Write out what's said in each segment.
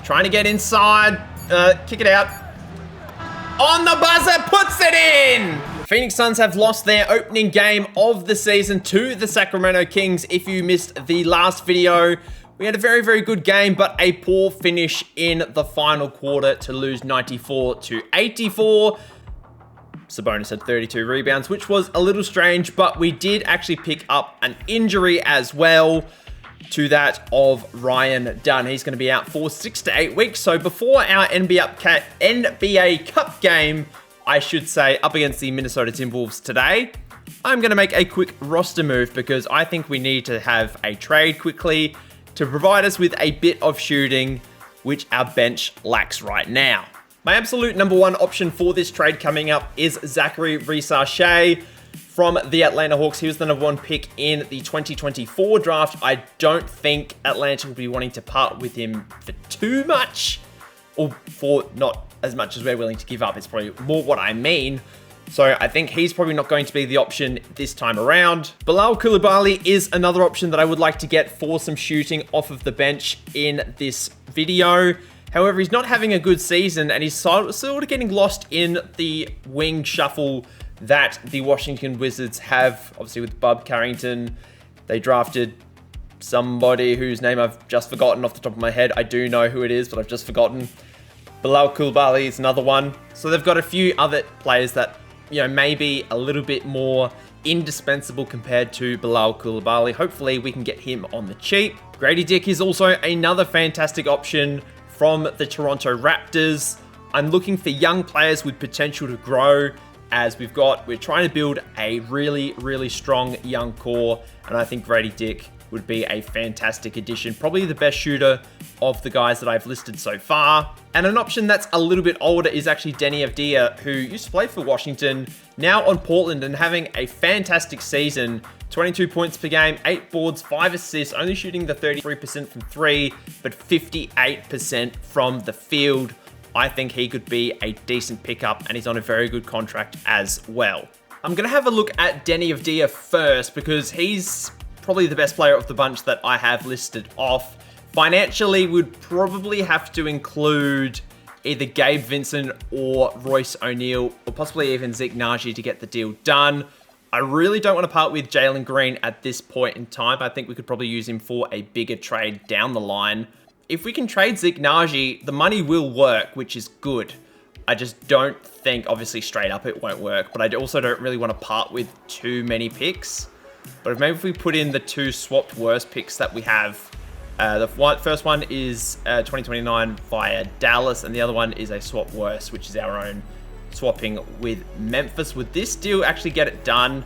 Trying to get inside. Kick it out. On the buzzer, puts it in! Phoenix Suns have lost their opening game of the season to the Sacramento Kings. If you missed the last video, we had a very, very good game, but a poor finish in the final quarter to lose 94-84. Sabonis had 32 rebounds, which was a little strange, but we did actually pick up an injury as well to that of Ryan Dunn. He's going to be out for 6 to 8 weeks. So before our NBA Cup game, I should say, up against the Minnesota Timberwolves today, I'm going to make a quick roster move because I think we need to have a trade quickly to provide us with a bit of shooting, which our bench lacks right now. My absolute number one option for this trade coming up is Zachary Risachet from the Atlanta Hawks. He was the number one pick in the 2024 draft. I don't think Atlanta will be wanting to part with him for too much, or for not as much as we're willing to give up. It's probably more what I mean. So I think he's probably not going to be the option this time around. Bilal Coulibaly is another option that I would like to get for some shooting off of the bench in this video. However, he's not having a good season and he's sort of getting lost in the wing shuffle that the Washington Wizards have. Obviously with Bub Carrington, they drafted somebody whose name I've just forgotten off the top of my head. I do know who it is, but I've just forgotten. Bilal Coulibaly is another one. So they've got a few other players that, you know, maybe a little bit more indispensable compared to Bilal Coulibaly. Hopefully we can get him on the cheap. Grady Dick is also another fantastic option from the Toronto Raptors. I'm looking for young players with potential to grow, as we're trying to build a really, really strong young core, and I think Grady Dick would be a fantastic addition. Probably the best shooter of the guys that I've listed so far. And an option that's a little bit older is actually Deni Avdija, who used to play for Washington, now on Portland and having a fantastic season. 22 points per game, 8 boards, 5 assists, only shooting the 33% from 3, but 58% from the field. I think he could be a decent pickup, and he's on a very good contract as well. I'm going to have a look at Deni Avdija first because he's probably the best player of the bunch that I have listed off. Financially, we'd probably have to include either Gabe Vincent or Royce O'Neal, or possibly even Zeke Nnaji to get the deal done. I really don't want to part with Jalen Green at this point in time. I think we could probably use him for a bigger trade down the line. If we can trade Zeke Nnaji, the money will work, which is good. I just don't think, obviously straight up it won't work, but I also don't really want to part with too many picks. But maybe if we put in the two swapped worst picks that we have, the first one is 2029 via Dallas, and the other one is a swap worst, which is our own swapping with Memphis. Would this deal actually get it done?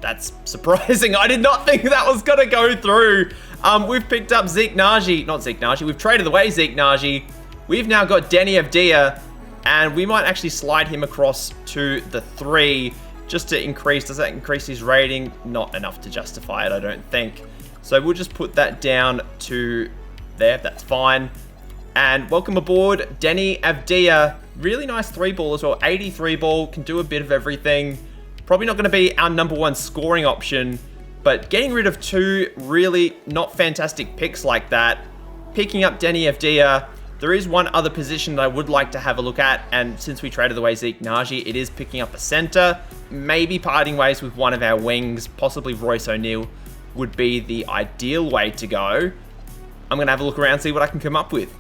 That's surprising. I did not think that was going to go through. We've picked up Zeke Nnaji. We've traded away Zeke Nnaji. We've now got Deni Avdija, and we might actually slide him across to the 3 just to increase. Does that increase his rating? Not enough to justify it, I don't think. So we'll just put that down to there. That's fine. And welcome aboard, Deni Avdija. Really nice 3-ball as well. 83 ball, can do a bit of everything. Probably not going to be our number one scoring option, but getting rid of 2 really not fantastic picks like that, picking up Deni Avdija, there is one other position that I would like to have a look at, and since we traded away Zeke Nnaji, it is picking up a center. Maybe parting ways with one of our wings, possibly Royce O'Neal, would be the ideal way to go. I'm going to have a look around, see what I can come up with.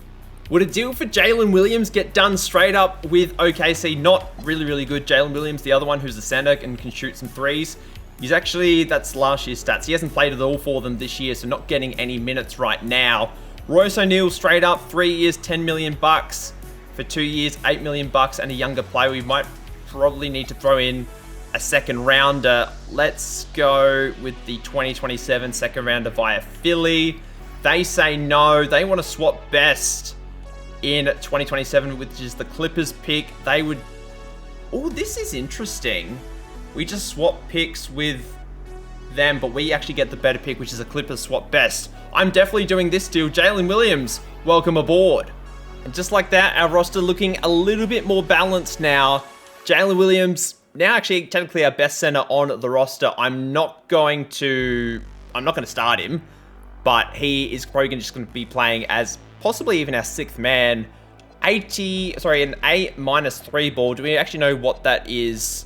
Would a deal for Jalen Williams get done straight up with OKC? Not really, really good. Jalen Williams, the other one who's a center and can shoot some threes. He's actually, that's last year's stats. He hasn't played at all for them this year, so not getting any minutes right now. Royce O'Neal straight up, 3 years, $10 million. For 2 years, $8 million, and a younger player. We might probably need to throw in a second rounder. Let's go with the 2027 second rounder via Philly. They say no. They want to swap best in 2027, which is the Clippers pick. They would... Oh, this is interesting. We just swap picks with them, but we actually get the better pick, which is a Clippers swap best. I'm definitely doing this deal. Jalen Williams, welcome aboard. And just like that, our roster looking a little bit more balanced now. Jalen Williams, now actually technically our best center on the roster. I'm not going to start him, but he is probably just going to be playing as possibly even our 6th man. An A-3 ball. Do we actually know what that is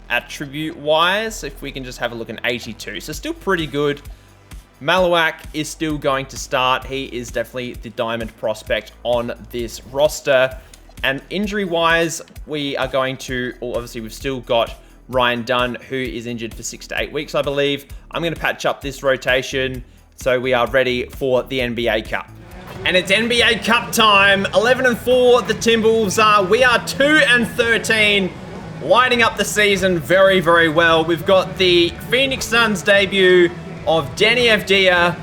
attribute-wise? If we can just have a look, an 82. So still pretty good. Malawak is still going to start. He is definitely the diamond prospect on this roster. And injury-wise, we are going to... Well, obviously, we've still got Ryan Dunn, who is injured for 6 to 8 weeks, I believe. I'm going to patch up this rotation so we are ready for the NBA Cup. And it's NBA Cup time. 11-4, the Timberwolves are. We are 2-13, lighting up the season very, very well. We've got the Phoenix Suns debut of Denny Avdia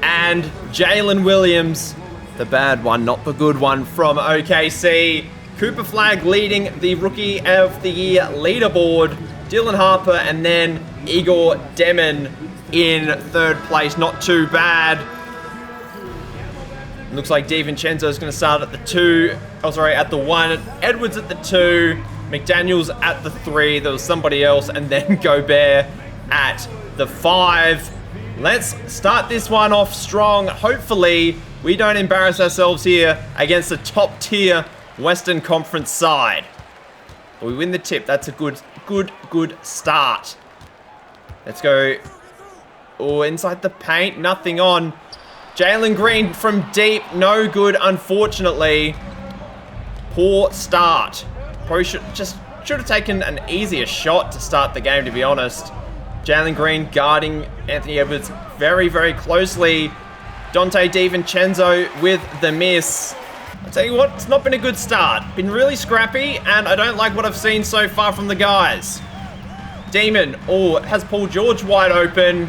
and Jalen Williams, the bad one, not the good one, from OKC. Cooper Flagg leading the Rookie of the Year leaderboard. Dylan Harper and then Igor Demon in 3rd place. Not too bad. Looks like DiVincenzo is going to start at the 2. Oh, sorry, at the 1. Edwards at the 2. McDaniels at the 3. There was somebody else. And then Gobert at the 5. Let's start this one off strong. Hopefully, we don't embarrass ourselves here against a top-tier Western Conference side. But we win the tip. That's a good start. Let's go. Oh, inside the paint. Nothing on. Jalen Green from deep. No good, unfortunately. Poor start. Probably should have taken an easier shot to start the game, to be honest. Jalen Green guarding Anthony Edwards very, very closely. Dante DiVincenzo with the miss. I'll tell you what, it's not been a good start. Been really scrappy, and I don't like what I've seen so far from the guys. Demon, has Paul George wide open.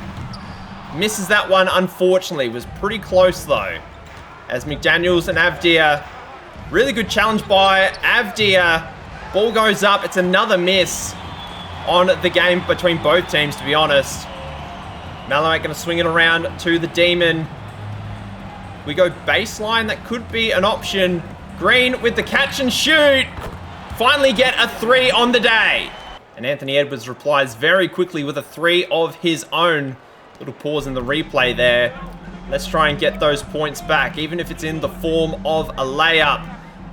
Misses that one, unfortunately. Was pretty close, though. As McDaniels and Avdia. Really good challenge by Avdia. Ball goes up. It's another miss on the game between both teams, to be honest. Malawak going to swing it around to the Demon. We go baseline. That could be an option. Green with the catch and shoot. Finally get a 3 on the day. And Anthony Edwards replies very quickly with a 3 of his own. Little pause in the replay there. Let's try and get those points back, even if it's in the form of a layup.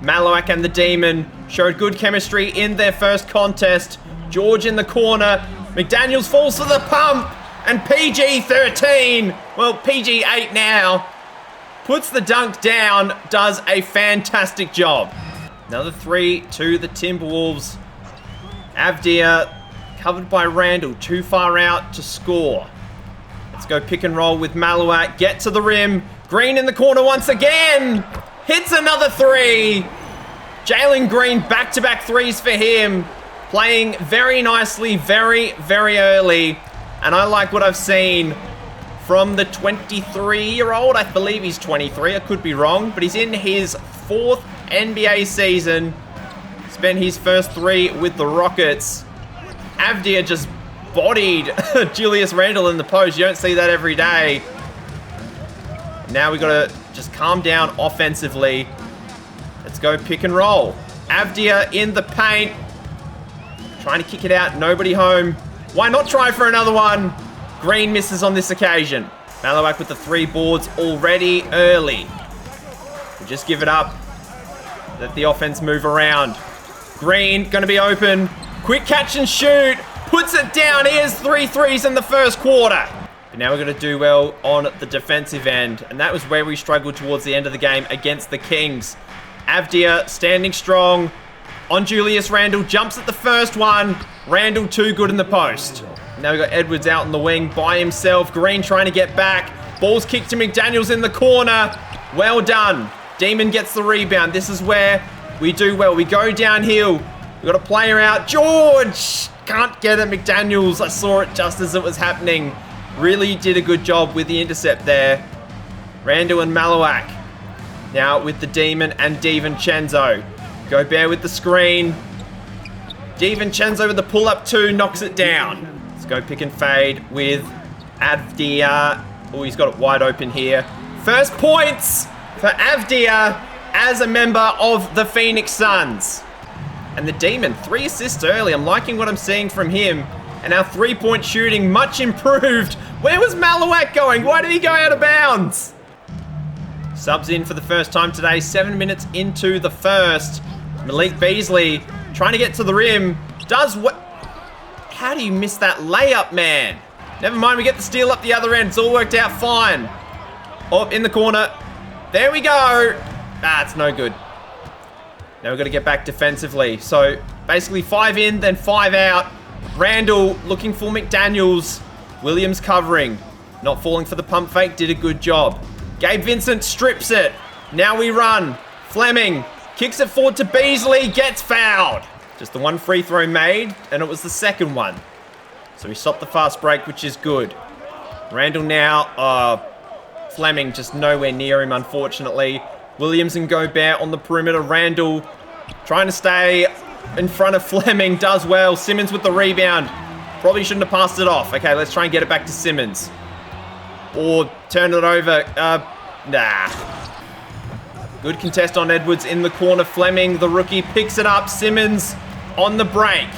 Malawak and the Demon showed good chemistry in their first contest. George in the corner. McDaniels falls for the pump. And PG-13, well, PG-8 now, puts the dunk down, does a fantastic job. Another 3 to the Timberwolves. Avdia covered by Randall, too far out to score. Let's go pick and roll with Malawak. Get to the rim. Green in the corner once again. Hits another 3. Jalen Green, back-to-back 3s for him. Playing very nicely, very, very early. And I like what I've seen from the 23-year-old. I believe he's 23. I could be wrong. But he's in his 4th NBA season. Spent his first 3 with the Rockets. Avdia just bodied Julius Randle in the post. You don't see that every day. Now we got to just calm down offensively. Let's go pick and roll. Avdia in the paint. Trying to kick it out. Nobody home. Why not try for another one? Green misses on this occasion. Malawak with the 3 boards already early. We'll just give it up. Let the offense move around. Green going to be open. Quick catch and shoot. Puts it down. He has 3 threes in the first quarter. But now we're going to do well on the defensive end. And that was where we struggled towards the end of the game against the Kings. Avdia standing strong on Julius Randle. Jumps at the first one. Randle too good in the post. Now we've got Edwards out in the wing by himself. Green trying to get back. Ball's kicked to McDaniels in the corner. Well done. Demon gets the rebound. This is where we do well. We go downhill. We've got a player out. George! Can't get it. McDaniels. I saw it just as it was happening. Really did a good job with the intercept there. Randall and Malawak. Now with the Demon and DiVincenzo. Gobert with the screen. DiVincenzo with the pull-up 2. Knocks it down. Let's go pick and fade with Avdia. Oh, he's got it wide open here. First points for Avdia as a member of the Phoenix Suns. And the Demon, 3 assists early. I'm liking what I'm seeing from him. And our 3-point shooting, much improved. Where was Malawak going? Why did he go out of bounds? Subs in for the first time today, 7 minutes into the first. Malik Beasley trying to get to the rim. Does what? How do you miss that layup, man? Never mind, we get the steal up the other end. It's all worked out fine. Oh, in the corner. There we go. Ah, it's no good. Now we've got to get back defensively. So basically 5 in, then 5 out. Randall looking for McDaniels. Williams covering. Not falling for the pump fake. Did a good job. Gabe Vincent strips it. Now we run. Fleming kicks it forward to Beasley. Gets fouled. Just the one free throw made, and it was the second one. So we stopped the fast break, which is good. Randall now. Fleming just nowhere near him, unfortunately. Williams and Gobert on the perimeter. Randall trying to stay in front of Fleming. Does well. Simmons with the rebound. Probably shouldn't have passed it off. Okay, let's try and get it back to Simmons. Or turn it over. Nah. Good contest on Edwards in the corner. Fleming, the rookie, picks it up. Simmons on the break.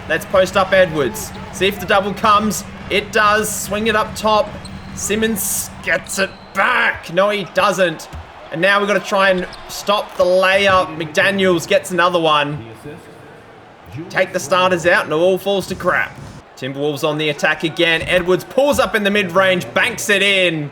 Let's post up Edwards. See if the double comes. It does. Swing it up top. Simmons gets it back. No, he doesn't. And now we've got to try and stop the layup. McDaniels gets another one. Take the starters out and it all falls to crap. Timberwolves on the attack again. Edwards pulls up in the mid-range, banks it in.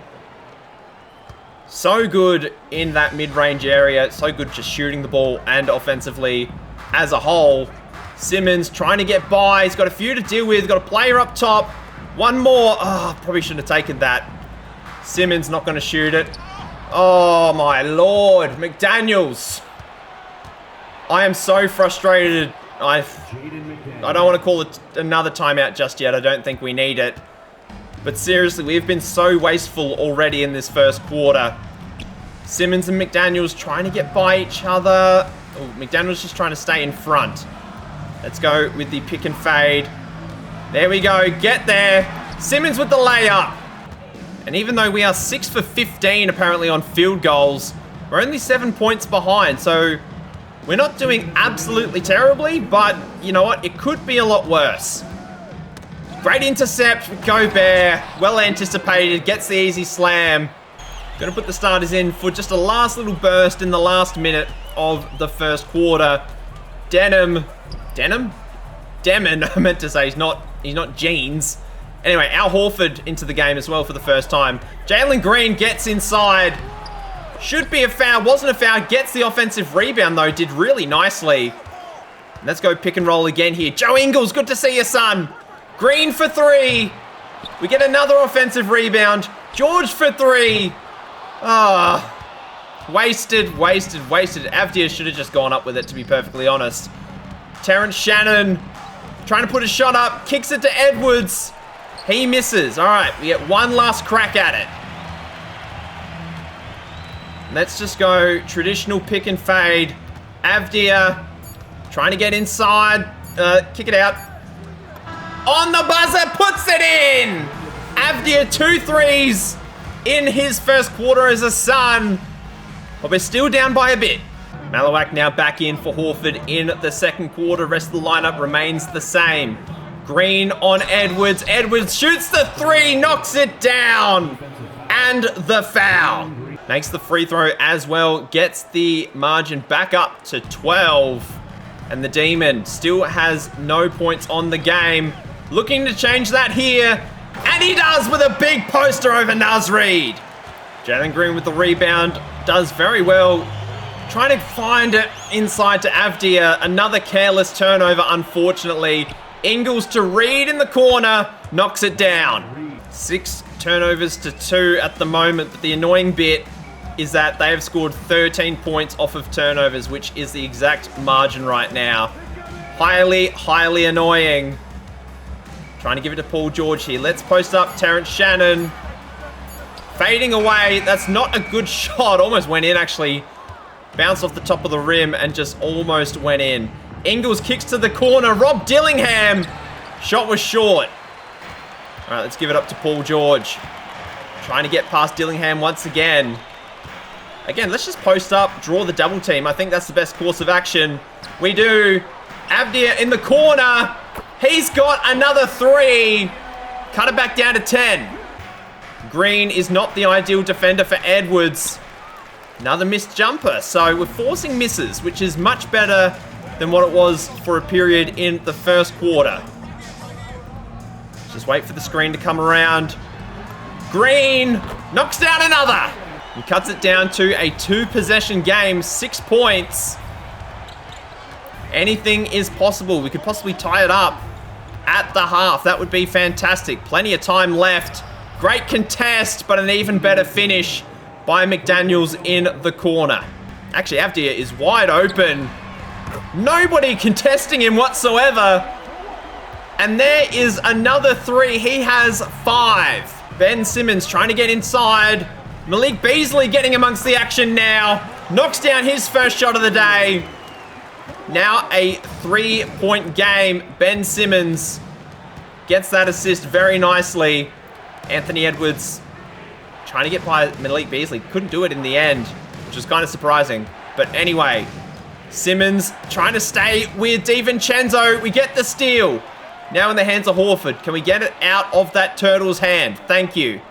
So good in that mid-range area. So good just shooting the ball and offensively as a whole. Simmons trying to get by. He's got a few to deal with. Got a player up top. One more. Oh, probably shouldn't have taken that. Simmons not going to shoot it. Oh, my Lord. McDaniels. I am so frustrated. I don't want to call it another timeout just yet. I don't think we need it. But seriously, we've been so wasteful already in this first quarter. Simmons and McDaniels trying to get by each other. Oh, McDaniels just trying to stay in front. Let's go with the pick and fade. There we go. Get there. Simmons with the layup. And even though we are 6 for 15 apparently on field goals, we're only 7 points behind. So we're not doing absolutely terribly, but you know what? It could be a lot worse. Great intercept. Gobert. Well anticipated. Gets the easy slam. Gonna put the starters in for just a last little burst in the last minute of the first quarter. Demon, I meant to say. He's not Jeans. Anyway, Al Horford into the game as well for the first time. Jalen Green gets inside. Should be a foul. Wasn't a foul. Gets the offensive rebound, though. Did really nicely. Let's go pick and roll again here. Joe Ingles, good to see you, son. Green for 3. We get another offensive rebound. George for 3. Wasted. Avdia should have just gone up with it, to be perfectly honest. Terrence Shannon trying to put a shot up. Kicks it to Edwards. He misses. All right, we get one last crack at it. Let's just go traditional pick and fade. Avdia trying to get inside. Kick it out. On the buzzer, puts it in. Avdia 2 threes in his first quarter as a Sun. But we're still down by a bit. Malawak now back in for Horford in the second quarter. Rest of the lineup remains the same. Green on Edwards. Edwards shoots the 3, knocks it down. And the foul. Makes the free throw as well. Gets the margin back up to 12. And the Demon still has no points on the game. Looking to change that here. And he does with a big poster over Naz Reid. Jalen Green with the rebound. Does very well. Trying to find it inside to Avdia. Another careless turnover, unfortunately. Ingles to Reid in the corner. Knocks it down. 6 turnovers to 2 at the moment. But the annoying bit is that they have scored 13 points off of turnovers, which is the exact margin right now. Highly annoying. Trying to give it to Paul George here. Let's post up Terrence Shannon. Fading away. That's not a good shot. Almost went in, actually. Bounced off the top of the rim and just almost went in. Ingles kicks to the corner. Rob Dillingham. Shot was short. All right, let's give it up to Paul George. Trying to get past Dillingham once again. Again, let's just post up, draw the double team. I think that's the best course of action. We do. Avdia in the corner. He's got another 3. Cut it back down to 10. Green is not the ideal defender for Edwards. Another missed jumper. So we're forcing misses, which is much better than what it was for a period in the first quarter. Just wait for the screen to come around. Green knocks down another. He cuts it down to a 2-possession game, 6 points. Anything is possible. We could possibly tie it up at the half. That would be fantastic. Plenty of time left. Great contest, but an even better finish by McDaniels in the corner. Actually, Avdia is wide open. Nobody contesting him whatsoever. And there is another 3. He has 5. Ben Simmons trying to get inside. Malik Beasley getting amongst the action now. Knocks down his first shot of the day. Now a 3-point game. Ben Simmons gets that assist very nicely. Anthony Edwards trying to get by Malik Beasley. Couldn't do it in the end, which was kind of surprising. But anyway, Simmons trying to stay with DiVincenzo. We get the steal. Now in the hands of Horford. Can we get it out of that Turtle's hand? Thank you.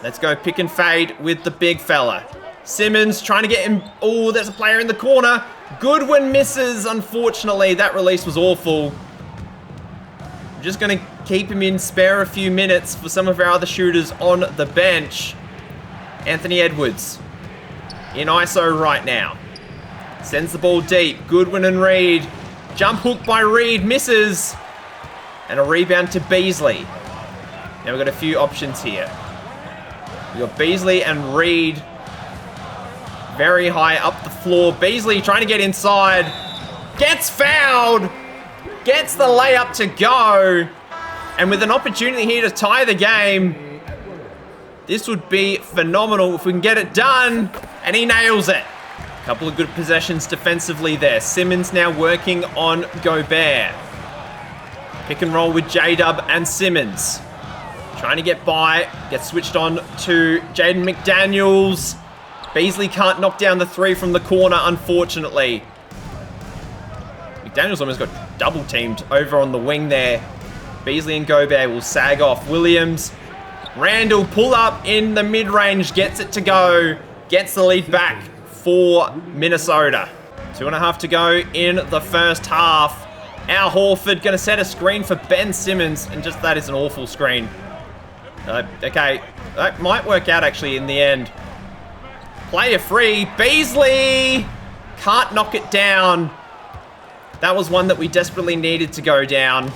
Let's go pick and fade with the big fella. Simmons trying to get him. Oh, there's a player in the corner. Goodwin misses, unfortunately. That release was awful. I'm just going to keep him in, spare a few minutes for some of our other shooters on the bench. Anthony Edwards in ISO right now. Sends the ball deep. Goodwin and Reed. Jump hook by Reed, misses. And a rebound to Beasley. Now we've got a few options here. We've got Beasley and Reed very high up the floor. Beasley trying to get inside. Gets fouled. Gets the layup to go. And with an opportunity here to tie the game, this would be phenomenal if we can get it done. And he nails it. A couple of good possessions defensively there. Simmons now working on Gobert. Pick and roll with J-Dub and Simmons. Trying to get by. Gets switched on to Jaden McDaniels. Beasley can't knock down the 3 from the corner, unfortunately. McDaniels almost got double teamed over on the wing there. Beasley and Gobert will sag off. Williams. Randall pull up in the mid-range. Gets it to go. Gets the lead back for Minnesota. 2.5 to go in the first half. Al Horford going to set a screen for Ben Simmons. And just that is an awful screen. Okay. That might work out actually in the end. Player free. Beasley can't knock it down. That was one that we desperately needed to go down.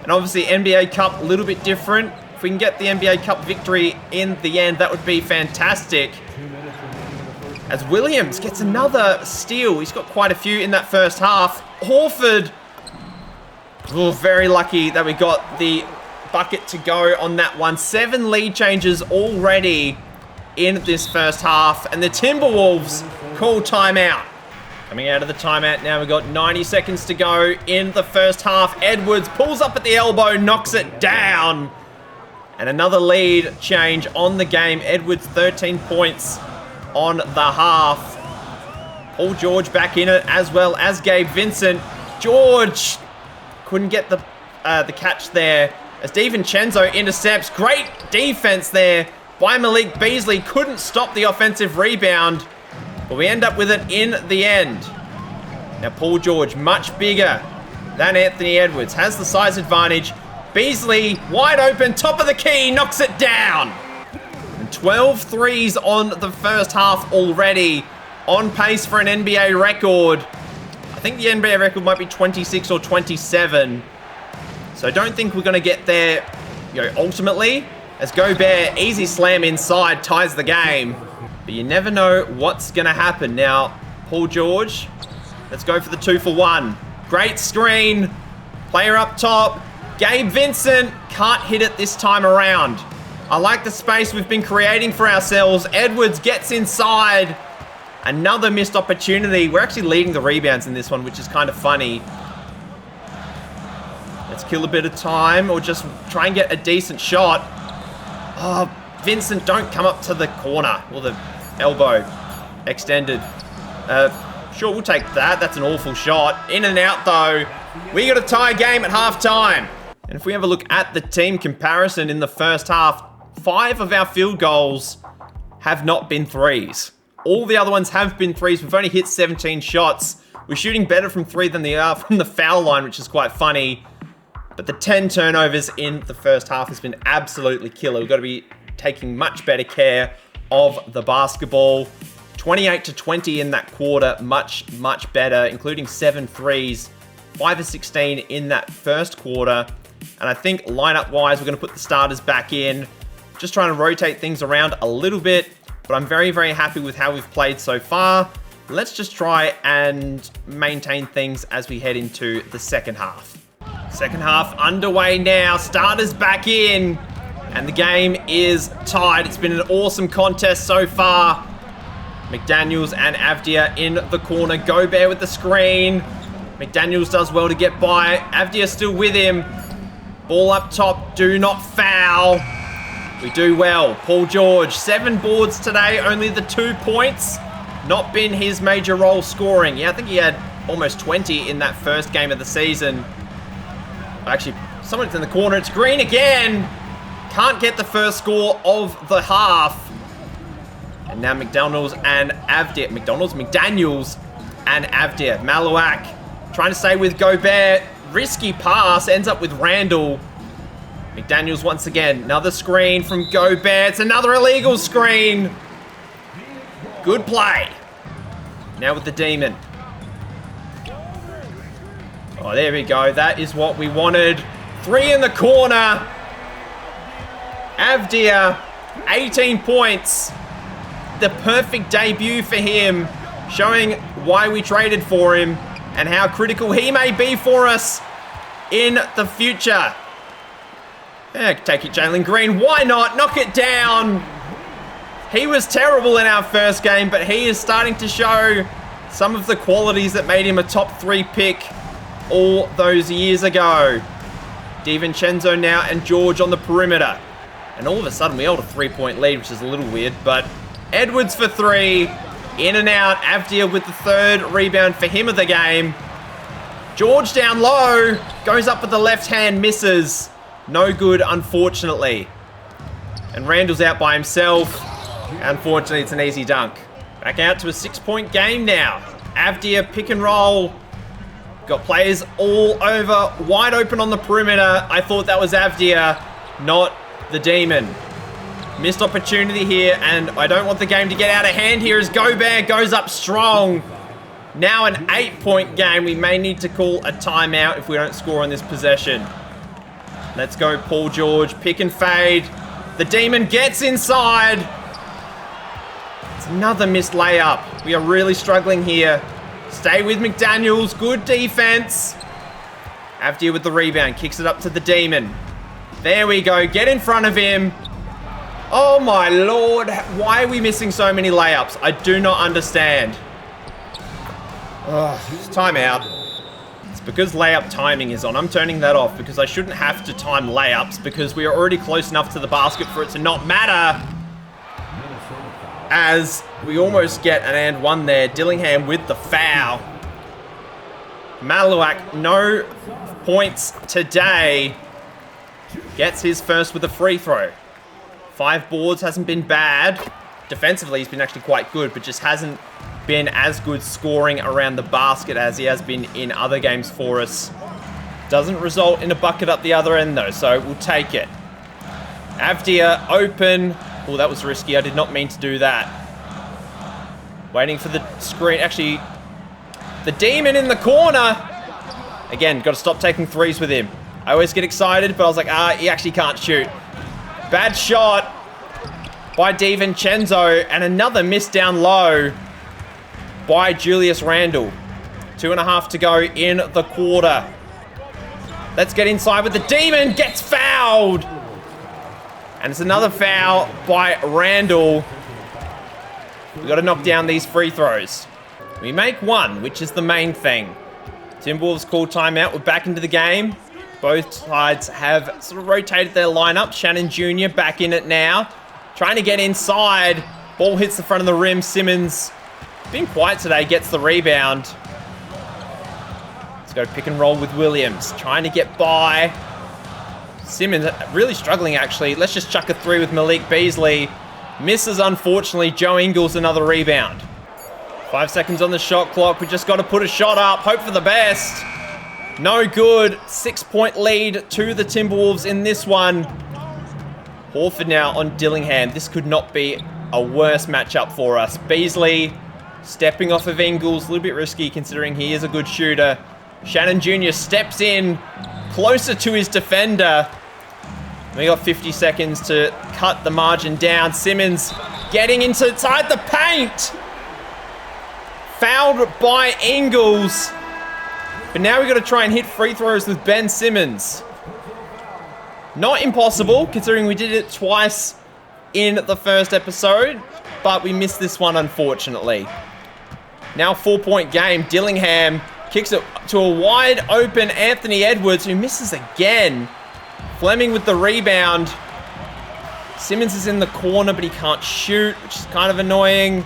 And obviously NBA Cup a little bit different. If we can get the NBA Cup victory in the end, that would be fantastic. As Williams gets another steal. He's got quite a few in that first half. Horford. Oh, very lucky that we got the bucket to go on that one. 7 lead changes already in this first half. And the Timberwolves call timeout. Coming out of the timeout now, we've got 90 seconds to go in the first half. Edwards pulls up at the elbow, knocks it down. And another lead change on the game. Edwards 13 points on the half. Paul George back in it, as well as Gabe Vincent. George couldn't get the catch there as DiVincenzo intercepts. Great defense there by Malik Beasley. Couldn't stop the offensive rebound, but we end up with it in the end. Now Paul George, much bigger than Anthony Edwards, has the size advantage. Beasley, wide open, top of the key, knocks it down. And 12 threes on the first half already. On pace for an NBA record. I think the NBA record might be 26 or 27. So I don't think we're going to get there, ultimately. As Gobert, easy slam inside, ties the game. But you never know what's going to happen. Now, Paul George, let's go for the 2-for-1. Great screen. Player up top. Gabe Vincent can't hit it this time around. I like the space we've been creating for ourselves. Edwards gets inside. Another missed opportunity. We're actually leading the rebounds in this one, which is kind of funny. Let's kill a bit of time or just try and get a decent shot. Oh, Vincent, don't come up to the corner or the elbow extended. Sure, we'll take that. That's an awful shot. In and out, though. We got a tie game at halftime. And if we have a look at the team comparison in the first half, 5 of our field goals have not been threes. All the other ones have been threes. We've only hit 17 shots. We're shooting better from three than they are from the foul line, which is quite funny. But the 10 turnovers in the first half has been absolutely killer. We've got to be taking much better care of the basketball. 28-20 in that quarter, much, much better, including 7 threes, 5 of 16 in that first quarter. And I think lineup-wise, we're going to put the starters back in, just trying to rotate things around a little bit. But I'm very, very happy with how we've played so far. Let's just try and maintain things as we head into the second half. Second half underway now. Starters back in. And the game is tied. It's been an awesome contest so far. McDaniels and Avdia in the corner. Gobert with the screen. McDaniels does well to get by. Avdia still with him. Ball up top. Do not foul. We do well. Paul George, 7 boards today. Only the 2 points. Not been his major role scoring. Yeah, I think he had almost 20 in that first game of the season. Actually, someone's in the corner. It's Green again. Can't get the first score of the half. And now McDaniels and Avdia. McDaniels and Avdia. Maluak trying to stay with Gobert. Risky pass. Ends up with Randall. McDaniels once again. Another screen from Gobert. It's another illegal screen. Good play. Now with the Demon. Oh, there we go. That is what we wanted. 3 in the corner. Avdia, 18 points. The perfect debut for him. Showing why we traded for him and how critical he may be for us in the future. Take it, Jalen Green. Why not? Knock it down. He was terrible in our first game, but he is starting to show some of the qualities that made him a top 3 pick all those years ago. DiVincenzo now and George on the perimeter. And all of a sudden we hold a 3-point lead, which is a little weird, but Edwards for 3. In and out. Avdia with the 3rd rebound for him of the game. George down low. Goes up with the left hand, misses. No good, unfortunately. And Randall's out by himself. Unfortunately, it's an easy dunk. Back out to a 6-point game now. Avdia pick and roll. Got players all over, wide open on the perimeter. I thought that was Avdia, not the Demon. Missed opportunity here, and I don't want the game to get out of hand here as Gobert goes up strong. Now an 8-point game. We may need to call a timeout if we don't score on this possession. Let's go, Paul George. Pick and fade. The Demon gets inside. It's another missed layup. We are really struggling here. Stay with McDaniels. Good defense. Avdia with the rebound. Kicks it up to the Demon. There we go. Get in front of him. Oh my lord. Why are we missing so many layups? I do not understand. Timeout. It's because layup timing is on. I'm turning that off because I shouldn't have to time layups because we are already close enough to the basket for it to not matter. As we almost get an and one there. Dillingham with the foul. Maluak, no points today. Gets his first with a free throw. 5 boards, hasn't been bad. Defensively, he's been actually quite good, but just hasn't been as good scoring around the basket as he has been in other games for us. Doesn't result in a bucket up the other end, though, so we'll take it. Avdia open. Oh, that was risky. I did not mean to do that. Waiting for the screen. Actually, the Demon in the corner. Again, got to stop taking threes with him. I always get excited, but I was like, he actually can't shoot. Bad shot by DiVincenzo, and another miss down low by Julius Randle. 2.5 to go in the quarter. Let's get inside with the Demon. Gets fouled. And it's another foul by Randle. We've got to knock down these free throws. We make 1, which is the main thing. Timberwolves call timeout. We're back into the game. Both sides have sort of rotated their lineup. Shannon Jr. back in it now. Trying to get inside. Ball hits the front of the rim. Simmons, been quiet today, gets the rebound. Let's go pick and roll with Williams. Trying to get by. Simmons really struggling, actually. Let's just chuck a 3 with Malik Beasley. Misses, unfortunately. Joe Ingles, another rebound. 5 seconds on the shot clock. We just got to put a shot up. Hope for the best. No good. 6-point lead to the Timberwolves in this one. Horford now on Dillingham. This could not be a worse matchup for us. Beasley stepping off of Ingles. A little bit risky considering he is a good shooter. Shannon Jr. steps in closer to his defender. We got 50 seconds to cut the margin down. Simmons getting inside the paint. Fouled by Ingles. But now we've got to try and hit free throws with Ben Simmons. Not impossible, considering we did it twice in the first episode. But we missed this one, unfortunately. Now 4-point game. Dillingham kicks it to a wide open Anthony Edwards, who misses again. Fleming with the rebound. Simmons is in the corner, but he can't shoot, which is kind of annoying.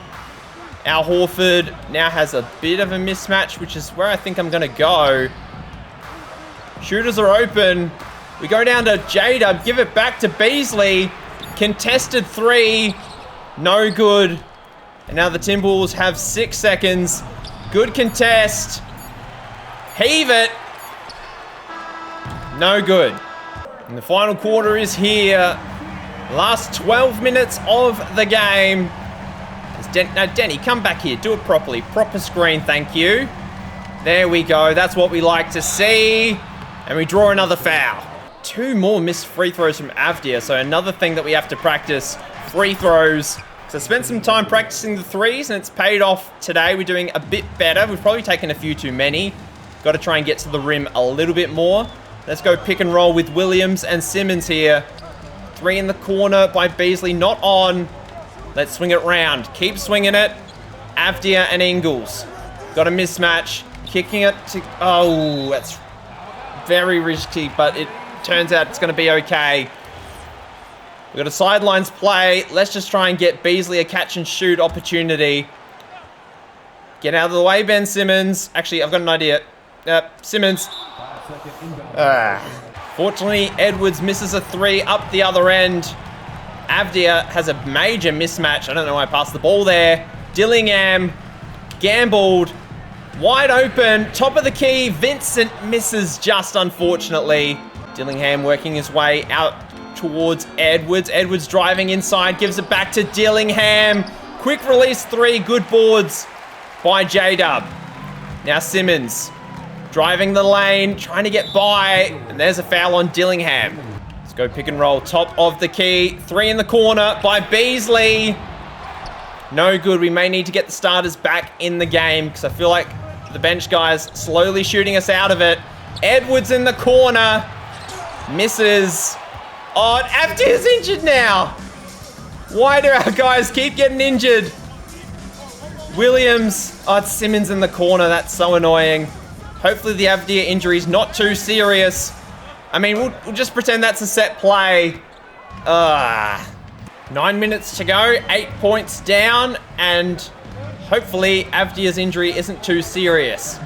Al Horford now has a bit of a mismatch, which is where I think I'm going to go. Shooters are open. We go down to J-Dub, give it back to Beasley. Contested three. No good. And now the Timberwolves have 6 seconds. Good contest. Heave it. No good. And the final quarter is here. Last 12 minutes of the game. Now, Denny, come back here. Do it properly. Proper screen, thank you. There we go. That's what we like to see. And we draw another foul. 2 more missed free throws from Avdia. So another thing that we have to practice. Free throws. So I spent some time practicing the threes, and it's paid off today. We're doing a bit better. We've probably taken a few too many. Got to try and get to the rim a little bit more. Let's go pick and roll with Williams and Simmons here. 3 in the corner by Beasley. Not on. Let's swing it round. Keep swinging it. Avdia and Ingles. Got a mismatch. Kicking it to... Oh, that's very risky, but it turns out it's going to be okay. We've got a sidelines play. Let's just try and get Beasley a catch and shoot opportunity. Get out of the way, Ben Simmons. Actually, I've got an idea. Simmons. Fortunately, Edwards misses a 3 up the other end. Avdia has a major mismatch. I don't know why I passed the ball there. Dillingham gambled. Wide open. Top of the key. Vincent misses just, unfortunately. Dillingham working his way out towards Edwards. Edwards driving inside. Gives it back to Dillingham. Quick release 3. Good boards by J-Dub. Now Simmons driving the lane. Trying to get by. And there's a foul on Dillingham. Let's go pick and roll. Top of the key. 3 in the corner by Beasley. No good. We may need to get the starters back in the game because I feel like the bench guys slowly shooting us out of it. Edwards in the corner. Misses. Oh, Avdia's injured now. Why do our guys keep getting injured? Williams. Oh, it's Simmons in the corner. That's so annoying. Hopefully the Avdia injury is not too serious. I mean, we'll just pretend that's a set play. 9 minutes to go, 8 points down, and hopefully Avdia's injury isn't too serious.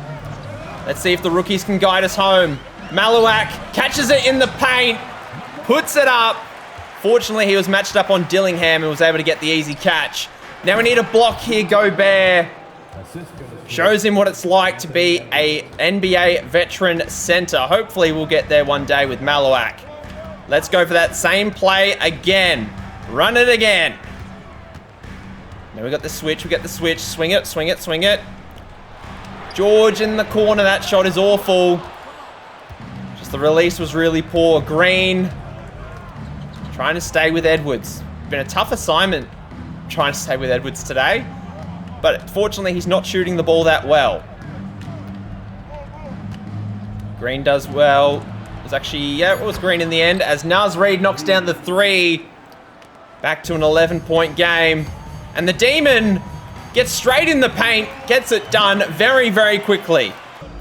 Let's see if the rookies can guide us home. Maluak catches it in the paint, puts it up. Fortunately, he was matched up on Dillingham and was able to get the easy catch. Now we need a block here, Gobert. Shows him what it's like to be a NBA veteran center. Hopefully we'll get there one day with Maluak. Let's go for that same play again. Run it again. Now we got the switch. We get the switch. Swing it, swing it, swing it. George in the corner. That shot is awful. Just the release was really poor. Green trying to stay with Edwards. Been a tough assignment trying to stay with Edwards today. But fortunately, he's not shooting the ball that well. Green does well. It was actually, yeah, it was Green in the end as Naz Reid knocks down the 3. Back to an 11-point game. And the Demon gets straight in the paint, gets it done very, very quickly.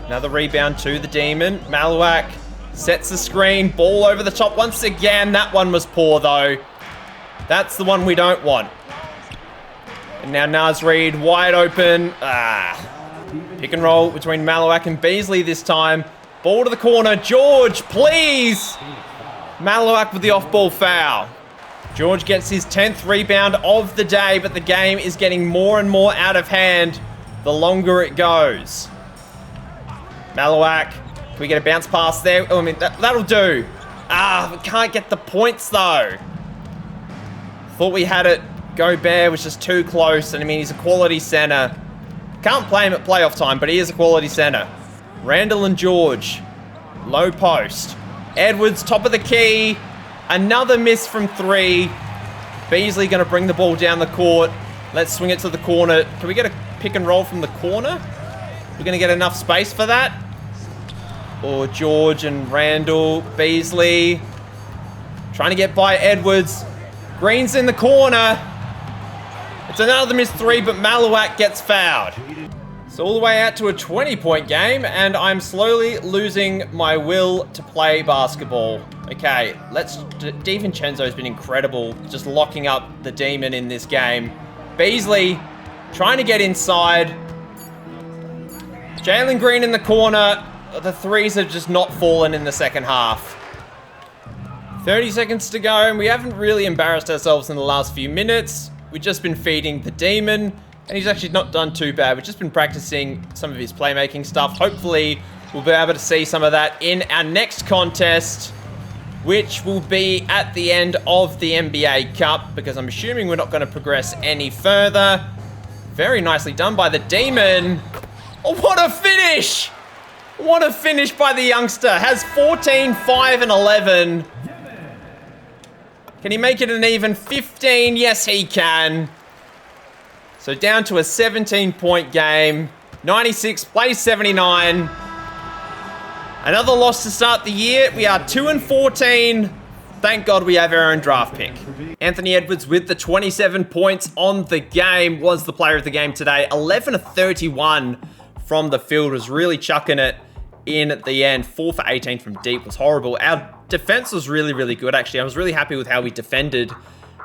Another rebound to the Demon. Maluak sets the screen, ball over the top once again. That one was poor, though. That's the one we don't want. And now Naz Reid wide open. Pick and roll between Maluak and Beasley this time. Ball to the corner. George, please. Maluak with the off-ball foul. George gets his 10th rebound of the day, but the game is getting more and more out of hand the longer it goes. Malawak, can we get a bounce pass there? Oh, I mean, that'll do. We can't get the points, though. Thought we had it. Gobert was just too close, and I mean, he's a quality center. Can't play him at playoff time, but he is a quality center. Randall and George. Low post. Edwards, top of the key. Another miss from 3. Beasley going to bring the ball down the court. Let's swing it to the corner. Can we get a pick and roll from the corner? We're going to get enough space for that. Or George and Randall. Beasley. Trying to get by Edwards. Green's in the corner. It's another missed 3, but Malawak gets fouled. It's all the way out to a 20-point game, and I'm slowly losing my will to play basketball. Okay, DiVincenzo's been incredible, just locking up the demon in this game. Beasley trying to get inside. Jalen Green in the corner. The threes have just not fallen in the second half. 30 seconds to go, and we haven't really embarrassed ourselves in the last few minutes. We've just been feeding the demon, and he's actually not done too bad. We've just been practicing some of his playmaking stuff. Hopefully, we'll be able to see some of that in our next contest, which will be at the end of the NBA Cup, because I'm assuming we're not going to progress any further. Very nicely done by the demon. Oh, what a finish! What a finish by the youngster. Has 14, 5, and 11. Can he make it an even 15? Yes, he can. So down to a 17-point game. 96 plays 79. Another loss to start the year. We are 2-14. Thank God we have our own draft pick. Anthony Edwards with the 27 points on the game was the player of the game today. 11 of 31 from the field, was really chucking it in the end. 4 for 18 from deep was horrible. Our defense was really, really good, actually. I was really happy with how we defended,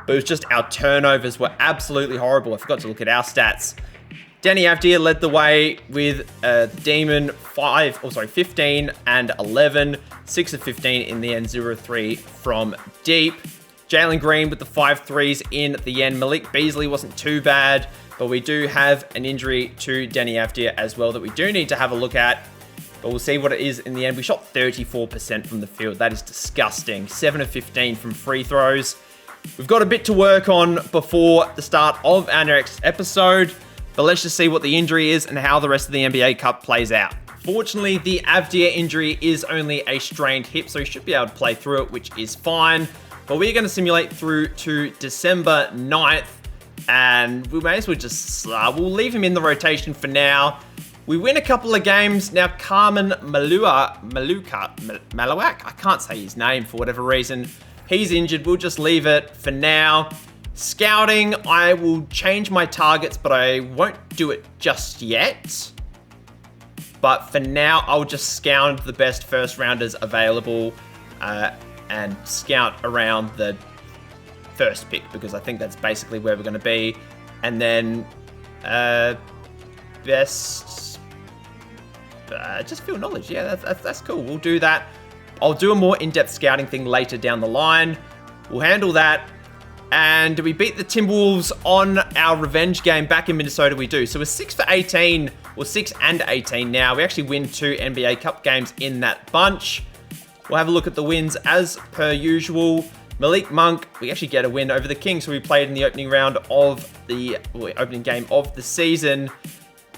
but it was just our turnovers were absolutely horrible. I forgot to look at our stats. Denny Avdia led the way with Demon 15 and 11. 6 of 15 in the end, 0 of 3 from deep. Jalen Green with the 5 threes in the end. Malik Beasley wasn't too bad, but we do have an injury to Denny Avdia as well that we do need to have a look at. But we'll see what it is in the end. We shot 34% from the field. That is disgusting. 7 of 15 from free throws. We've got a bit to work on before the start of our next episode. But let's just see what the injury is and how the rest of the NBA Cup plays out. Fortunately, the Avdia injury is only a strained hip, so he should be able to play through it, which is fine. But we're going to simulate through to December 9th. And we may as well just, we'll leave him in the rotation for now. We win a couple of games. Now, Carmen Malawak, I can't say his name for whatever reason. He's injured. We'll just leave it for now. Scouting, I will change my targets, but I won't do it just yet. But for now, I'll just scout the best first rounders available and scout around the first pick, because I think that's basically where we're going to be. And then best... just field knowledge. Yeah, that's cool. We'll do that. I'll do a more in-depth scouting thing later down the line. We'll handle that. And we beat the Timberwolves on our revenge game back in Minnesota. We do. So we're 6 for 18, or 6 and 18 now. We actually win 2 NBA Cup games in that bunch. We'll have a look at the wins as per usual. Malik Monk, we actually get a win over the Kings, who we played in the opening round of the opening game of the season.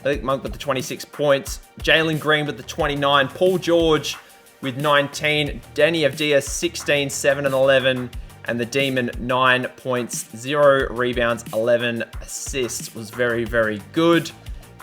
Malik Monk with the 26 points. Jalen Green with the 29. Paul George with 19. Denny Avdia 16, 7 and 11. And the Demon 9 points, 0 rebounds, 11 assists. Was very, very good.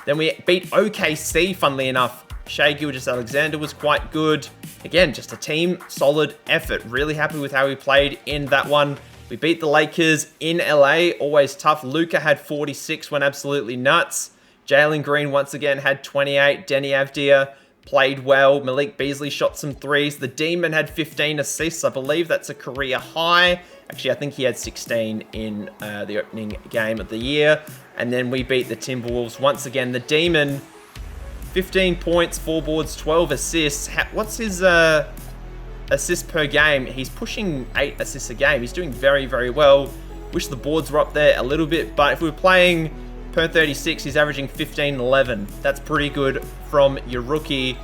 Then we beat OKC, funnily enough. Shai Gilgeous-Alexander was quite good. Again, just a team solid effort. Really happy with how we played in that one. We beat the Lakers in LA, always tough. Luka had 46, went absolutely nuts. Jalen Green once again had 28. Denny Avdia played well. Malik Beasley shot some threes. The Demon had 15 assists. I believe that's a career high. Actually, I think he had 16 in the opening game of the year. And then we beat the Timberwolves. Once again, the Demon, 15 points, 4 boards, 12 assists. What's his assists per game. He's pushing 8 assists a game. He's doing very, very well. Wish the boards were up there a little bit, but if we were playing per 36, he's averaging 15 and 11. That's pretty good from your rookie.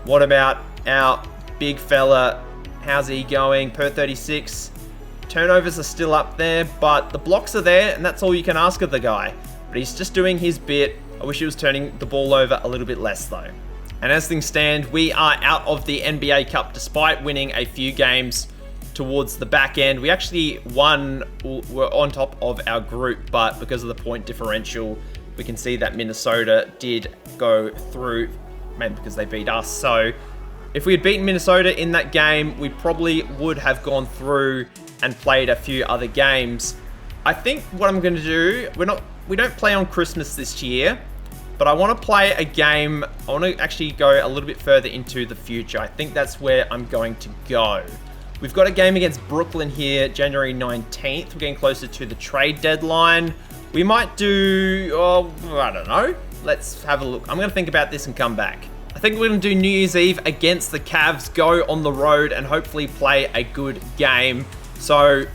What about our big fella? How's he going? Per 36. Turnovers are still up there, but the blocks are there, and that's all you can ask of the guy. But he's just doing his bit. I wish he was turning the ball over a little bit less, though. And as things stand, we are out of the NBA Cup despite winning a few games towards the back end. We actually were on top of our group, but because of the point differential, we can see that Minnesota did go through, maybe because they beat us. So if we had beaten Minnesota in that game, we probably would have gone through and played a few other games. I think what I'm going to do, we don't play on Christmas this year, but I want to play a game. I want to actually go a little bit further into the future. I think that's where I'm going to go. We've got a game against Brooklyn here, January 19th. We're getting closer to the trade deadline. We might do, I don't know. Let's have a look. I'm going to think about this and come back. I think we're going to do New Year's Eve against the Cavs, go on the road and hopefully play a good game. So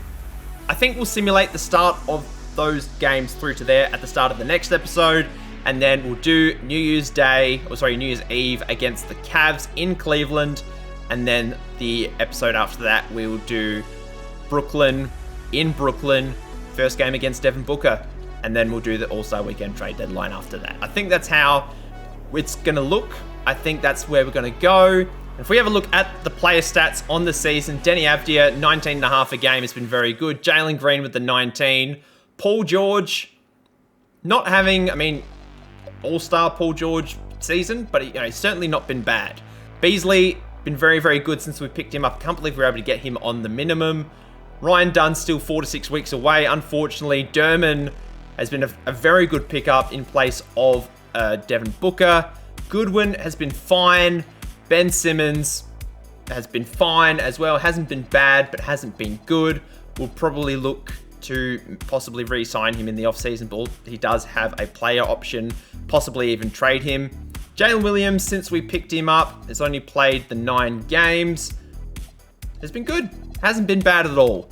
I think we'll simulate the start of those games through to there at the start of the next episode. And then we'll do New Year's Eve against the Cavs in Cleveland. And then the episode after that, we will do Brooklyn in Brooklyn. First game against Devin Booker. And then we'll do the All-Star Weekend trade deadline after that. I think that's how it's going to look. I think that's where we're going to go. If we have a look at the player stats on the season, Denny Avdia, 19.5 a game, has been very good. Jalen Green with the 19. Paul George, not having, All-Star Paul George season, but he's certainly not been bad. Beasley, been very, very good since we picked him up. Can't believe we were able to get him on the minimum. Ryan Dunn still 4 to 6 weeks away. Unfortunately, Derman has been a very good pickup in place of Devin Booker. Goodwin has been fine. Ben Simmons has been fine as well. Hasn't been bad, but hasn't been good. We'll probably look to possibly re-sign him in the offseason, but he does have a player option, possibly even trade him. Jalen Williams, since we picked him up, has only played the 9 games. Has been good. Hasn't been bad at all.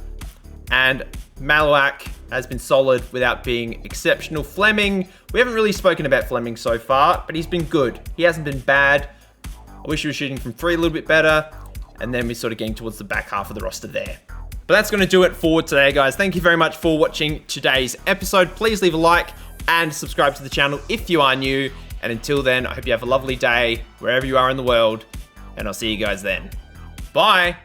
And Malawak has been solid without being exceptional. Fleming, we haven't really spoken about Fleming so far, but he's been good. He hasn't been bad. I wish he was shooting from 3 a little bit better. And then we're sort of getting towards the back half of the roster there. But that's going to do it for today, guys. Thank you very much for watching today's episode. Please leave a like and subscribe to the channel if you are new. And until then, I hope you have a lovely day wherever you are in the world. And I'll see you guys then. Bye.